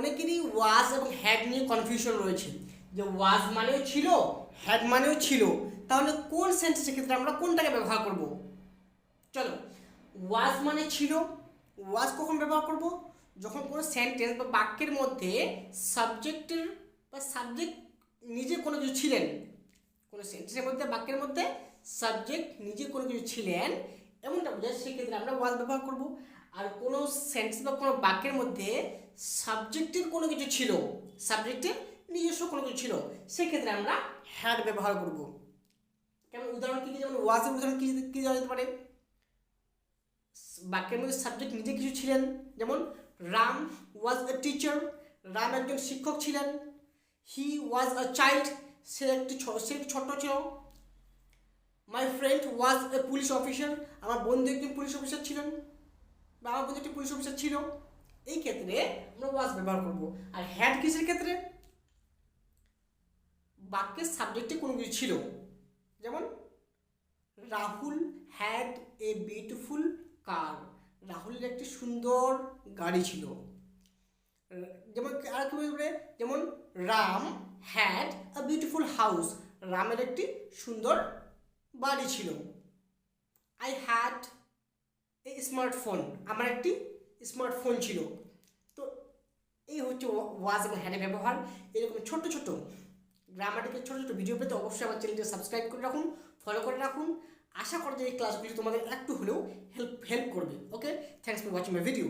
অনেকেরই ওয়াজ এবং হ্যাড নিয়ে কনফিউশন রয়েছে যে ওয়াজ মানেও ছিল, হ্যাড মানেও ছিল, তাহলে কোন সেন্টেন্সের ক্ষেত্রে আমরা কোনটাকে ব্যবহার করব? চলো, ওয়াজ মানে ছিল। ওয়াজ কখন ব্যবহার করব? যখন কোনো সেন্টেন্স বা বাক্যের মধ্যে সাবজেক্টের বা সাবজেক্ট নিজে কোনো কিছু ছিলেন, কোনো সেন্টেন্সের মধ্যে বাক্যের মধ্যে সাবজেক্ট নিজে কোনো কিছু ছিলেন এমনটা বোঝায়, সেক্ষেত্রে আমরা ওয়াজ ব্যবহার করব। আর কোনো সেন্টেন্স বা কোনো বাক্যের মধ্যে সাবজেক্টের কোনো কিছু ছিল, সাবজেক্টের নিজস্ব কোনো কিছু ছিল, সেক্ষেত্রে আমরা হ্যাড ব্যবহার করব। কেমন উদাহরণ কী কী, যেমন ওয়াজের উদাহরণ কী কী দেওয়া যেতে পারে? বাক্যের মধ্যে সাবজেক্ট নিজে কিছু ছিলেন, যেমন রাম ওয়াজ এ টিচার, রাম একজন শিক্ষক ছিলেন। হি ওয়াজ আ চাইল্ড, সে একটি ছোট্ট ছিল। My friend was A police officer, আমার বন্ধু একজন পুলিশ অফিসার ছিলেন, বা আমার বন্ধু একটি পুলিশ অফিসার ছিল। এই ক্ষেত্রে আমরা ওয়াজ ব্যবহার করব। আর হ্যাড কিসের ক্ষেত্রে? বাক্যের সাবজেক্টে কোনো কিছু ছিল, যেমন রাহুল হ্যাড এ বিউটিফুল কার, রাহুলের একটি সুন্দর গাড়ি ছিল। যেমন আর কি বলবে, যেমন Ram had a beautiful house, রামের একটি সুন্দর বাড়ি ছিল। আই হ্যাড এ স্মার্টফোন, আমার একটি স্মার্টফোন ছিল। তো এই হচ্ছে ওয়াজ এবং হ্যাডের ব্যবহার। এরকম ছোট্ট ছোট্ট গ্রামাটিক্যাল ছোটো ছোটো ভিডিও পেতে অবশ্যই আমার চ্যানেলটি সাবস্ক্রাইব করে রাখুন, ফলো করে রাখুন। আশা করি যে এই ক্লাসগুলি তোমাদের একটু হলেও হেল্প করবে। Okay, thanks for watching my video.